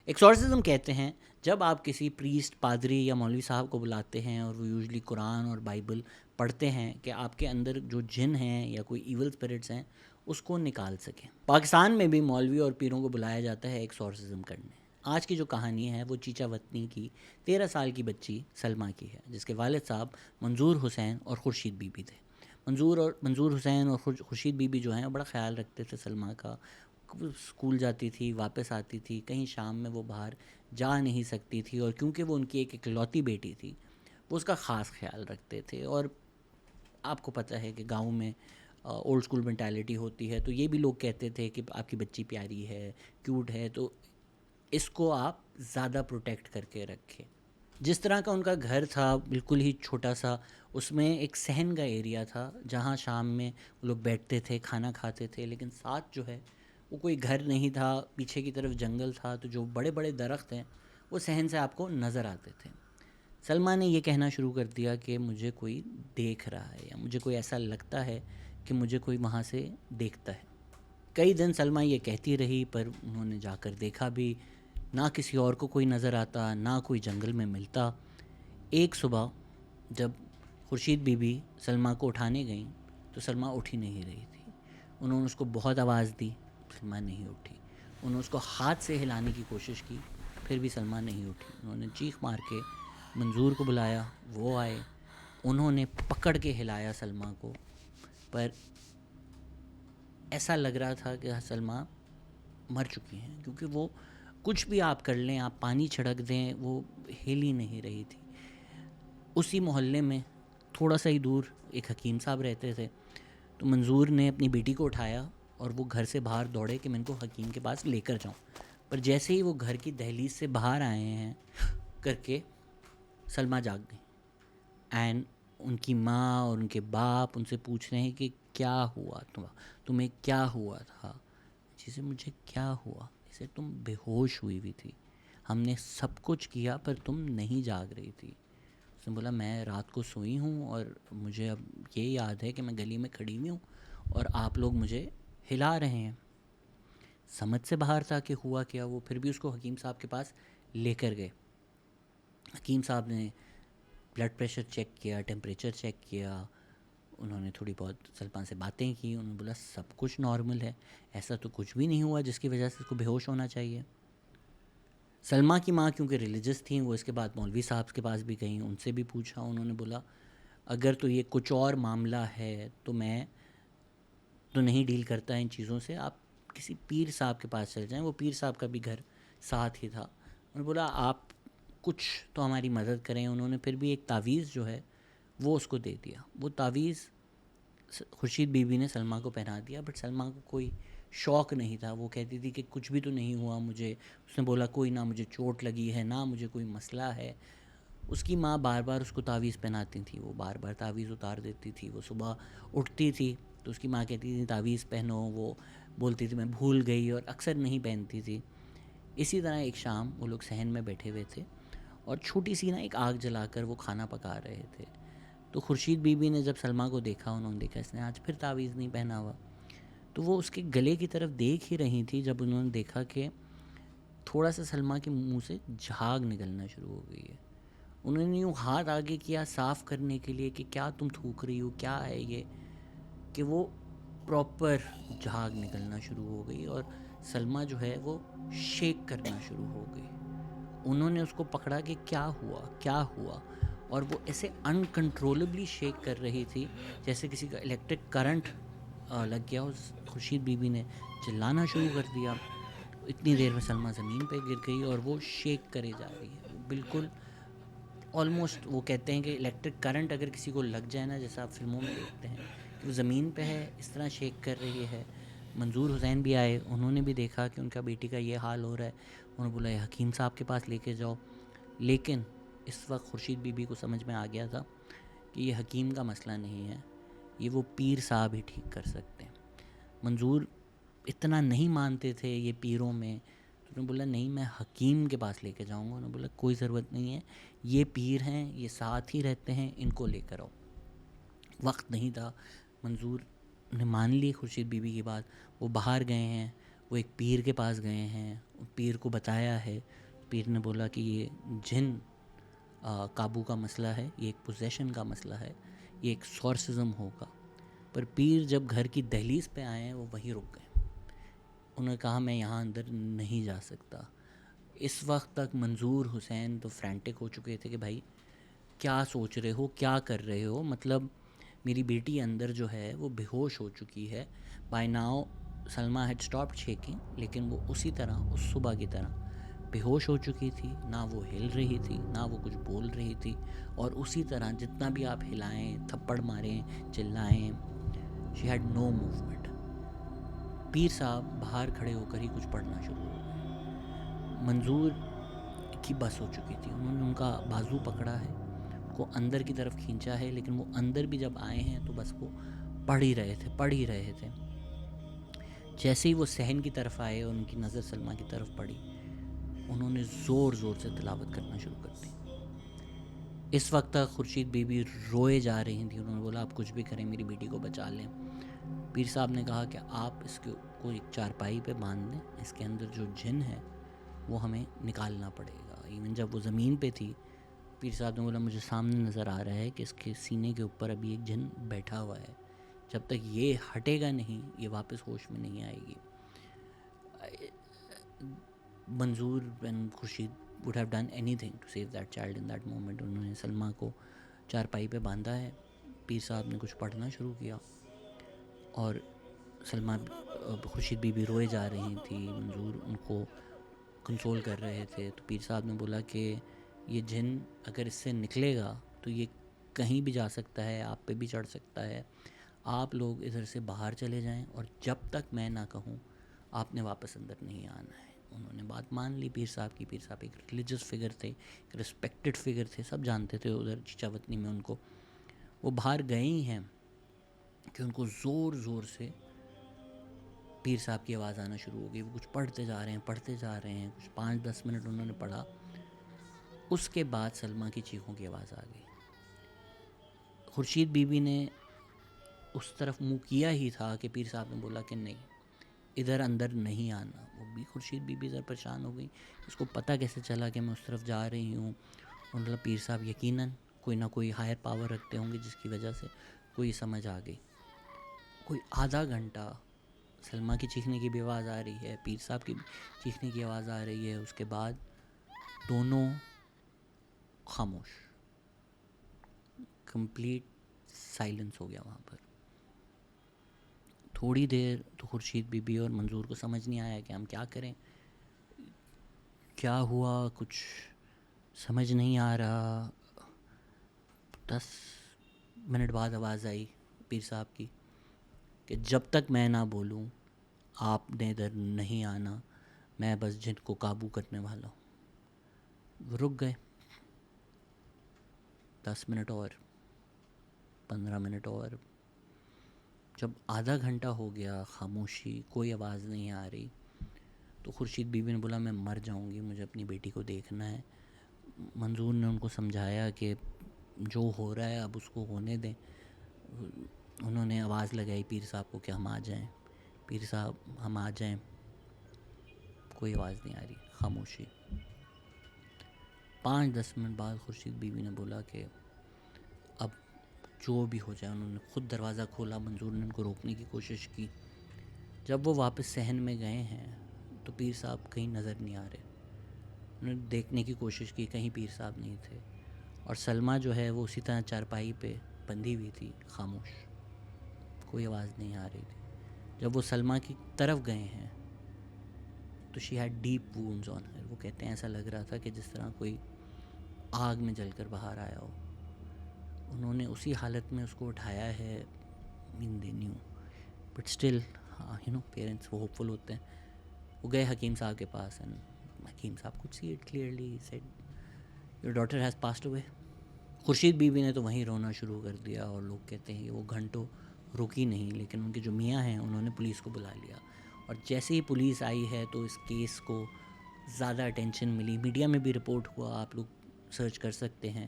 ایکسورسزم کہتے ہیں جب آپ کسی پریسٹ، پادری یا مولوی صاحب کو بلاتے ہیں اور وہ یوزلی قرآن اور بائبل پڑھتے ہیں کہ آپ کے اندر جو جن ہیں یا کوئی ایول اسپرٹس ہیں اس کو نکال سکیں. پاکستان میں بھی مولوی اور پیروں کو بلایا جاتا ہے ایکسورسزم کرنے. آج کی جو کہانی ہے وہ چیچا وطنی کی 13 سال کی بچی سلمیٰ کی ہے، جس کے والد صاحب منظور حسین اور خورشید بی بی تھے. منظور حسین اور خورشید بی بی جو ہیں بڑا خیال رکھتے تھے سلمیٰ کا. اسکول جاتی تھی، واپس آتی تھی، کہیں شام میں وہ باہر جا نہیں سکتی تھی، اور کیونکہ وہ ان کی ایک اکلوتی بیٹی تھی وہ اس کا خاص خیال رکھتے تھے. اور آپ کو پتہ ہے کہ گاؤں میں اولڈ اسکول مینٹیلٹی ہوتی ہے، تو یہ بھی لوگ کہتے تھے کہ آپ کی بچی پیاری ہے، کیوٹ ہے، تو اس کو آپ زیادہ پروٹیکٹ کر کے رکھیں. جس طرح کا ان کا گھر تھا بالکل ہی چھوٹا سا، اس میں ایک صحن کا ایریا تھا جہاں شام میں وہ لوگ بیٹھتے تھے، کھانا کھاتے تھے، لیکن ساتھ جو ہے وہ کوئی گھر نہیں تھا. پیچھے کی طرف جنگل تھا، تو جو بڑے بڑے درخت ہیں وہ صحن سے آپ کو نظر آتے تھے. سلمیٰ نے یہ کہنا شروع کر دیا کہ مجھے کوئی دیکھ رہا ہے، یا مجھے کوئی ایسا لگتا ہے کہ مجھے کوئی وہاں سے دیکھتا ہے. کئی دن سلمیٰ یہ کہتی رہی، پر انہوں نے جا کر دیکھا بھی، نہ کسی اور کو کوئی نظر آتا، نہ کوئی جنگل میں ملتا. ایک صبح جب خورشید بی بی سلمیٰ کو اٹھانے گئیں تو سلمیٰ اٹھ ہی نہیں رہی تھی. انہوں نے اس کو بہت آواز دی، سلمیٰ نہیں اٹھی. انہوں نے اس کو ہاتھ سے ہلانے کی کوشش کی، پھر بھی سلمیٰ نہیں اٹھی. انہوں نے چیخ مار کے منظور کو بلایا، وہ آئے، انہوں نے پکڑ کے ہلایا سلمیٰ کو، پر ایسا لگ رہا تھا کہ سلمیٰ مر چکی ہیں، کیونکہ وہ کچھ بھی آپ کر لیں، آپ پانی چھڑک دیں، وہ ہل ہی نہیں رہی تھی. اسی محلے میں تھوڑا سا ہی دور ایک حکیم صاحب رہتے تھے. تو منظور نے اپنی بیٹی کو اٹھایا اور وہ گھر سے باہر دوڑے کہ میں ان کو حکیم کے پاس لے کر جاؤں. پر جیسے ہی وہ گھر کی دہلیز سے باہر آئے ہیں کر کے سلمیٰ جاگ گئیں. اینڈ ان کی ماں اور ان کے باپ ان سے پوچھ رہے ہیں کہ کیا ہوا تمہیں کیا ہوا تھا؟ جیسے مجھے کیا ہوا؟ جیسے تم بے ہوش ہوئی ہوئی تھی، ہم نے سب کچھ کیا پر تم نہیں جاگ رہی تھی. اس نے بولا میں رات کو سوئی ہوں اور مجھے اب یہ یاد ہے کہ میں گلی میں کھڑی ہوئی ہوں اور آپ لوگ مجھے ہلا رہے ہیں. سمجھ سے باہر تھا کہ ہوا کیا. وہ پھر بھی اس کو حکیم صاحب کے پاس لے کر گئے. حکیم صاحب نے بلڈ پریشر چیک کیا، ٹیمپریچر چیک کیا، انہوں نے تھوڑی بہت سلمیٰ سے باتیں کی. انہوں نے بولا سب کچھ نارمل ہے، ایسا تو کچھ بھی نہیں ہوا جس کی وجہ سے اس کو بے ہوش ہونا چاہیے. سلمیٰ کی ماں کیونکہ ریلیجس تھیں، وہ اس کے بعد مولوی صاحب کے پاس بھی گئیں، ان سے بھی پوچھا. انہوں نے بولا اگر تو یہ کچھ اور معاملہ ہے تو میں تو نہیں ڈیل کرتا ان چیزوں سے، آپ کسی پیر صاحب کے پاس چل جائیں. وہ پیر صاحب کا بھی گھر ساتھ ہی تھا. انہوں نے بولا آپ کچھ تو ہماری مدد کریں. انہوں نے پھر بھی ایک تعویذ جو ہے وہ اس کو دے دیا. وہ تعویذ خورشید بی بی نے سلمیٰ کو پہنا دیا، بٹ سلمیٰ کو کوئی شوق نہیں تھا. وہ کہتی تھی کہ کچھ بھی تو نہیں ہوا مجھے. اس نے بولا کوئی نہ مجھے چوٹ لگی ہے، نہ مجھے کوئی مسئلہ ہے. اس کی ماں بار بار اس کو تعویذ پہناتی تھی، وہ بار بار تعویذ اتار دیتی تھی. وہ صبح اٹھتی تھی تو اس کی ماں کہتی تھی تعویذ پہنو، وہ بولتی تھی میں بھول گئی، اور اکثر نہیں پہنتی تھی. اسی طرح ایک شام وہ لوگ صحن میں بیٹھے ہوئے تھے اور چھوٹی سی ایک آگ جلا کر وہ کھانا پکا رہے تھے. تو خورشید بی بی نے جب سلمیٰ کو دیکھا، انہوں نے دیکھا اس نے آج پھر تعویذ نہیں پہنا ہوا، تو وہ اس کے گلے کی طرف دیکھ ہی رہی تھی جب انہوں نے دیکھا کہ تھوڑا سا سلمیٰ کے منہ سے جھاگ نکلنا شروع ہو گئی ہے. انہوں نے یوں ہاتھ آگے کیا صاف کرنے کے لیے کہ کیا تم تھوک رہی ہو، کیا ہے یہ، کہ وہ پراپر جھاگ نکلنا شروع ہو گئی اور سلمیٰ جو ہے وہ شیک کرنا شروع ہو گئی. انہوں نے اس کو پکڑا کہ کیا ہوا کیا ہوا، اور وہ ایسے انکنٹرولبلی شیک کر رہی تھی جیسے کسی کا الیکٹرک کرنٹ لگ گیا. اس خورشید بی بی نے چلانا شروع کر دیا. اتنی دیر میں سلمیٰ زمین پہ گر گئی اور وہ شیک کرے جا رہی ہے. وہ بالکل آلموسٹ، وہ کہتے ہیں کہ الیکٹرک کرنٹ اگر کسی کو لگ جائے نا، جیسا آپ فلموں میں دیکھتے ہیں کہ وہ زمین پہ ہے اس طرح شیک کر رہی ہے. منظور حسین بھی آئے، انہوں نے بھی دیکھا کہ ان کا بیٹی کا یہ حال ہو رہا ہے. انہوں نے بولا حکیم صاحب کے پاس لے کے جاؤ. لیکن اس وقت خورشید بی بی کو سمجھ میں آ گیا تھا کہ یہ حکیم کا مسئلہ نہیں ہے، یہ وہ پیر صاحب ہی ٹھیک کر سکتے ہیں. منظور اتنا نہیں مانتے تھے یہ پیروں میں، تو انہوں نے بولا نہیں میں حکیم کے پاس لے کے جاؤں گا. انہوں نے بولا کوئی ضرورت نہیں ہے، یہ پیر ہیں، یہ ساتھ ہی رہتے ہیں، ان کو لے کر آؤ. وقت نہیں تھا. منظور نے مان لی خورشید بی بی کی بات. وہ باہر گئے ہیں، وہ ایک پیر کے پاس گئے ہیں, پیر کو بتایا ہے, پیر نے بولا کہ یہ جن قابو کا مسئلہ ہے, یہ ایک پوزیشن کا مسئلہ ہے, یہ ایک سورسزم ہوگا. پر پیر جب گھر کی دہلیز پہ آئے ہیں وہ وہیں رک گئے. انہوں نے کہا میں یہاں اندر نہیں جا سکتا. اس وقت تک منظور حسین تو فرینٹک ہو چکے تھے کہ بھائی کیا سوچ رہے ہو, کیا کر رہے ہو, مطلب میری بیٹی اندر جو ہے وہ بے ہوش ہو چکی ہے. By now Salma had stopped shaking, لیکن وہ اسی طرح اس صبح کی طرح بے ہوش ہو چکی تھی, نہ وہ ہل رہی تھی نہ وہ کچھ بول رہی تھی, اور اسی طرح جتنا بھی آپ ہلائیں, تھپڑ ماریں, چلائیں, شی ہیڈ نو موومنٹ. پیر صاحب باہر کھڑے ہو کر ہی کچھ پڑھنا شروع ہو گئے. منظور کی بس ہو چکی تھی, انہوں نے ان کا بازو پکڑا ہے, کو اندر کی طرف کھینچا ہے, لیکن وہ اندر بھی جب آئے ہیں تو بس وہ پڑھ ہی رہے تھے. جیسے ہی وہ صحن کی طرف آئے اور ان کی نظر سلمیٰ کی طرف پڑی, انہوں نے زور زور سے تلاوت کرنا شروع کر دی. اس وقت تک خورشید بی بی روئے جا رہی تھیں. انہوں نے بولا آپ کچھ بھی کریں میری بیٹی کو بچا لیں. پیر صاحب نے کہا کہ آپ اس کو ایک چارپائی پہ باندھ دیں, اس کے اندر جو جن ہے وہ ہمیں نکالنا پڑے گا. ایون جب وہ زمین پہ تھی, پیر صاحب نے بولا مجھے سامنے نظر آ رہا ہے کہ اس کے سینے کے اوپر ابھی ایک جن بیٹھا ہوا ہے, جب تک یہ ہٹے گا نہیں یہ واپس ہوش میں نہیں آئے گی. Manzoor and Khurshid would have done anything to save that child in that moment. انہوں نے سلمیٰ کو چارپائی پہ باندھا ہے, پیر صاحب نے کچھ پڑھنا شروع کیا, اور سلمیٰ خورشید بی بی روئے جا رہی تھی, منظور ان کو کنسول کر رہے تھے. تو پیر صاحب نے بولا کہ یہ جن اگر اس سے نکلے گا تو یہ کہیں بھی جا سکتا ہے, آپ پہ بھی چڑھ سکتا ہے, آپ لوگ ادھر سے باہر چلے جائیں, اور جب تک میں نہ کہوں آپ نے واپس اندر نہیں آنا ہے. انہوں نے بات مان لی پیر صاحب کی. پیر صاحب ایک ریلیجس فگر تھے, ایک رسپیکٹڈ فگر تھے, سب جانتے تھے ادھر چیچا وطنی میں ان کو. وہ باہر گئے ہی ہیں کہ ان کو زور زور سے پیر صاحب کی آواز آنا شروع ہو گئی. وہ کچھ پڑھتے جا رہے ہیں, کچھ 5-10 منٹ انہوں نے پڑھا. اس کے بعد سلمیٰ کی چیخوں کی آواز آ گئی. خورشید بی بی نے اس طرف منہ کیا ہی تھا کہ پیر صاحب نے بولا کہ نہیں ادھر اندر نہیں آنا. وہ بھی خورشید بی بی ذرا پریشان ہو گئی, اس کو پتہ کیسے چلا کہ میں اس طرف جا رہی ہوں. مطلب پیر صاحب یقیناً کوئی نہ کوئی ہائر پاور رکھتے ہوں گے جس کی وجہ سے کوئی سمجھ آ گئی. کوئی آدھا گھنٹہ سلمیٰ کی چیخنے کی بھی آواز آ رہی ہے, پیر صاحب کی چیخنے کی آواز آ رہی ہے. اس کے بعد دونوں خاموش, کمپلیٹ سائلنس ہو گیا وہاں پر. تھوڑی دیر تو خورشید بی بی اور منظور کو سمجھ نہیں آیا کہ ہم کیا کریں, کیا ہوا, کچھ سمجھ نہیں آ رہا. 10 منٹ بعد آواز آئی پیر صاحب کی کہ جب تک میں نہ بولوں آپ نے ادھر نہیں آنا, میں بس جن کو قابو کرنے والا ہوں. وہ رک گئے. 10 منٹ اور, 15 منٹ اور. جب آدھا گھنٹہ ہو گیا, خاموشی, کوئی آواز نہیں آ رہی, تو خورشید بی بی نے بولا میں مر جاؤں گی, مجھے اپنی بیٹی کو دیکھنا ہے. منظور نے ان کو سمجھایا کہ جو ہو رہا ہے اب اس کو ہونے دیں. انہوں نے آواز لگائی پیر صاحب کو کہ ہم آ جائیں, پیر صاحب ہم آ جائیں. کوئی آواز نہیں آ رہی, خاموشی. 5-10 منٹ بعد خورشید بی بی نے بولا کہ اب جو بھی ہو جائے. انہوں نے خود دروازہ کھولا, منظور نے ان کو روکنے کی کوشش کی. جب وہ واپس صحن میں گئے ہیں تو پیر صاحب کہیں نظر نہیں آ رہے. انہوں نے دیکھنے کی کوشش کی, کہیں پیر صاحب نہیں تھے, اور سلمیٰ جو ہے وہ اسی طرح چارپائی پہ بندھی ہوئی تھی, خاموش, کوئی آواز نہیں آ رہی تھی. جب وہ سلمیٰ کی طرف گئے ہیں تو شی ہیڈ ڈیپ وونڈز آن ہر. وہ کہتے ہیں ایسا لگ رہا تھا کہ جس طرح کوئی آگ میں جل کر باہر آیا ہو. انہوں نے اسی حالت میں اس کو اٹھایا ہے. They knew but still parents وہ ہوپ فل ہوتے ہیں. وہ گئے حکیم صاحب کے پاس, اینڈ حکیم صاحب could see it clearly. He said your daughter has passed away. Khurshid Bibi نے تو وہیں رونا شروع کر دیا, اور لوگ کہتے ہیں کہ وہ گھنٹوں رکی نہیں, لیکن ان کے جو میاں ہیں انہوں نے پولیس کو بلا لیا. اور جیسے ہی پولیس آئی ہے تو اس کیس کو زیادہ اٹینشن ملی, میڈیا میں بھی رپورٹ ہوا, آپ لوگ سرچ کر سکتے ہیں.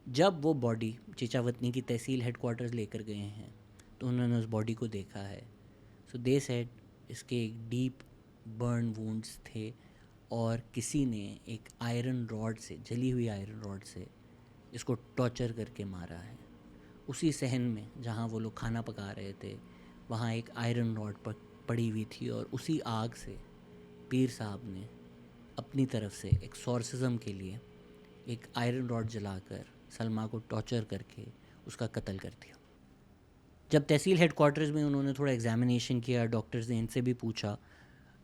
جب وہ باڈی چیچا وطنی کی تحصیل ہیڈ کوارٹرز لے کر گئے ہیں تو انہوں نے اس باڈی کو دیکھا ہے. سو دے سیڈ اس کے ایک ڈیپ برن وونڈز تھے اور کسی نے ایک آئرن راڈ سے, جلی ہوئی آئرن راڈ سے اس کو ٹارچر کر کے مارا ہے. اسی صحن میں جہاں وہ لوگ کھانا پکا رہے تھے وہاں ایک آئرن راڈ پڑی ہوئی تھی, اور اسی آگ سے پیر صاحب نے اپنی طرف سے ایکسورسزم کے لیے ایک آئرن راڈ جلا کر سلمیٰ کو ٹارچر کر کے اس کا قتل کر دیا. جب تحصیل ہیڈ کوارٹرز میں انہوں نے تھوڑا ایگزامینیشن کیا, ڈاکٹرز نے ان سے بھی پوچھا,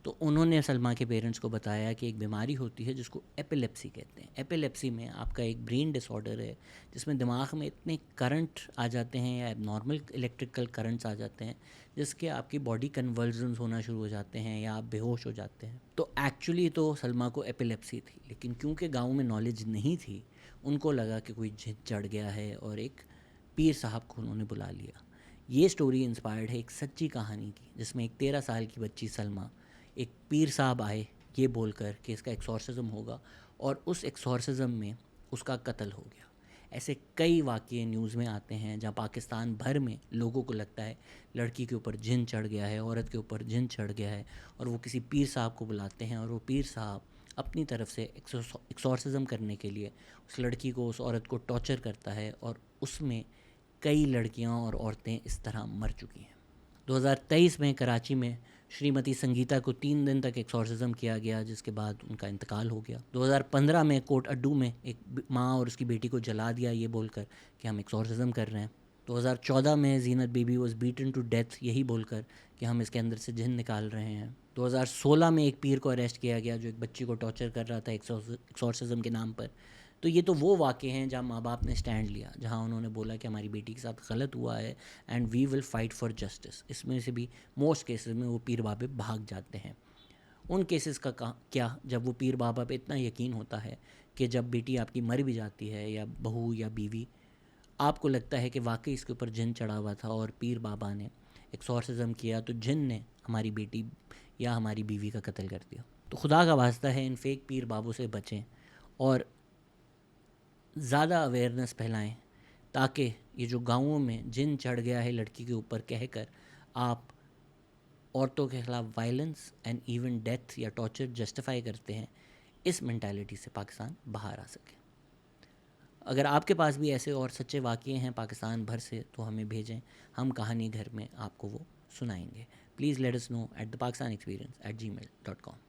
تو انہوں نے سلمیٰ کے پیرنٹس کو بتایا کہ ایک بیماری ہوتی ہے جس کو ایپیلیپسی کہتے ہیں. ایپیلیپسی میں آپ کا ایک برین ڈس آرڈر ہے جس میں دماغ میں اتنے کرنٹ آ جاتے ہیں یا ایب نارمل الیکٹریکل کرنٹس آ جاتے ہیں جس کے آپ کی باڈی کنورژنز ہونا شروع ہو جاتے ہیں یا آپ بے ہوش ہو جاتے ہیں. تو ایکچولی تو سلمیٰ کو ایپیلیپسی تھی, لیکن کیونکہ گاؤں میں نالج نہیں تھی ان کو لگا کہ کوئی جن چڑھ گیا ہے اور ایک پیر صاحب کو انہوں نے بلا لیا. یہ سٹوری انسپائرڈ ہے ایک سچی کہانی کی جس میں ایک 13 سال کی بچی سلمیٰ ایک پیر صاحب آئے یہ بول کر کہ اس کا ایکسورسزم ہوگا, اور اس ایکسورسزم میں اس کا قتل ہو گیا. ایسے کئی واقعے نیوز میں آتے ہیں جہاں پاکستان بھر میں لوگوں کو لگتا ہے لڑکی کے اوپر جن چڑھ گیا ہے, عورت کے اوپر جن چڑھ گیا ہے, اور وہ کسی پیر صاحب کو بلاتے ہیں اور وہ پیر صاحب اپنی طرف سے ایکسورسزم کرنے کے لیے اس لڑکی کو, اس عورت کو ٹارچر کرتا ہے, اور اس میں کئی لڑکیاں اور عورتیں اس طرح مر چکی ہیں. 2023 میں کراچی میں شریمتی سنگیتا کو 3 دن تک ایکسورسزم کیا گیا جس کے بعد ان کا انتقال ہو گیا. 2015 میں کوٹ اڈو میں ایک ماں اور اس کی بیٹی کو جلا دیا یہ بول کر کہ ہم ایکسورسزم کر رہے ہیں. 2014 میں Zeenat Bibi was beaten to death یہی بول کر کہ ہم اس کے اندر سے جن نکال رہے ہیں. 2016 میں ایک پیر کو اریسٹ کیا گیا جو ایک بچی کو ٹارچر کر رہا تھا ایکسورسزم کے نام پر. تو یہ تو وہ واقعے ہیں جہاں ماں باپ نے اسٹینڈ لیا, جہاں انہوں نے بولا کہ ہماری بیٹی کے ساتھ غلط ہوا ہے and we will fight for justice. اس میں سے بھی موسٹ کیسز میں وہ پیر بابے بھاگ جاتے ہیں. ان کیسز کا کیا جب وہ پیر بابا پہ اتنا یقین ہوتا ہے کہ جب بیٹی آپ کی مر بھی جاتی ہے یا بہو یا بیوی, آپ کو لگتا ہے کہ واقعی اس کے اوپر جن چڑھا ہوا تھا اور پیر بابا نے ایکسورسزم کیا تو جن نے ہماری بیٹی یا ہماری بیوی کا قتل کر دیا. تو خدا کا واسطہ ہے ان فیک پیر بابوں سے بچیں اور زیادہ اویئرنیس پھیلائیں تاکہ یہ جو گاؤں میں جن چڑھ گیا ہے لڑکی کے اوپر کہہ کر آپ عورتوں کے خلاف وائلنس اینڈ ایون ڈیتھ یا ٹارچر جسٹیفائی کرتے ہیں, اس مینٹالٹی سے پاکستان باہر آ سکے. اگر آپ کے پاس بھی ایسے اور سچے واقعے ہیں پاکستان بھر سے تو ہمیں بھیجیں, ہم کہانی گھر میں آپ کو وہ سنائیں گے. Please let us know at the Pakistan ایکسپیرینس@gmail.com.